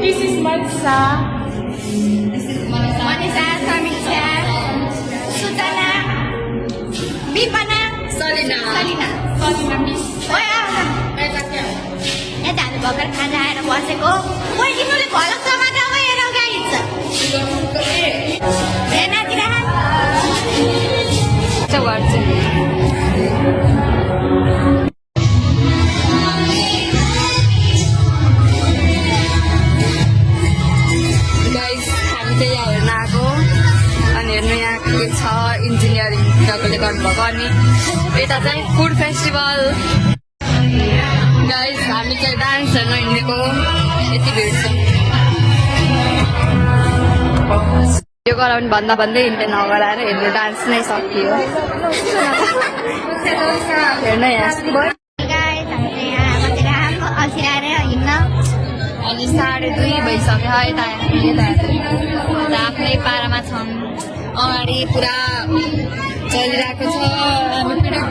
This is Mansa. Manisa, Samiksha, Sutana, Vipana, Salina. Salina, Miss. यता हामी भर्खर खाजा आएर बसेको कोही तिमीले भलक टमाटर हेर गाइस हेर्नतिर गाइस हामी चाहिँ यहाँ हेर्न आएको अनि हेर्नु यहाँ के छ इन्जिनियरिङ जसले गर्नुभएको अनि यता चाहिँ फुड फेस्टिभल गाइस हामी चाहिँ डान्स हेर्न हिँडेको यति भिड छ यो गराउने भन्दा भन्दै हिँड्दै नगराएर हेर्ने डान्स नै सकियो हेर्न यहाँ अनि 2:30 भइसक्यो यता आफ्नै पारामा छौँ अगाडि पुरा चलिरहेको छ हामी पिडक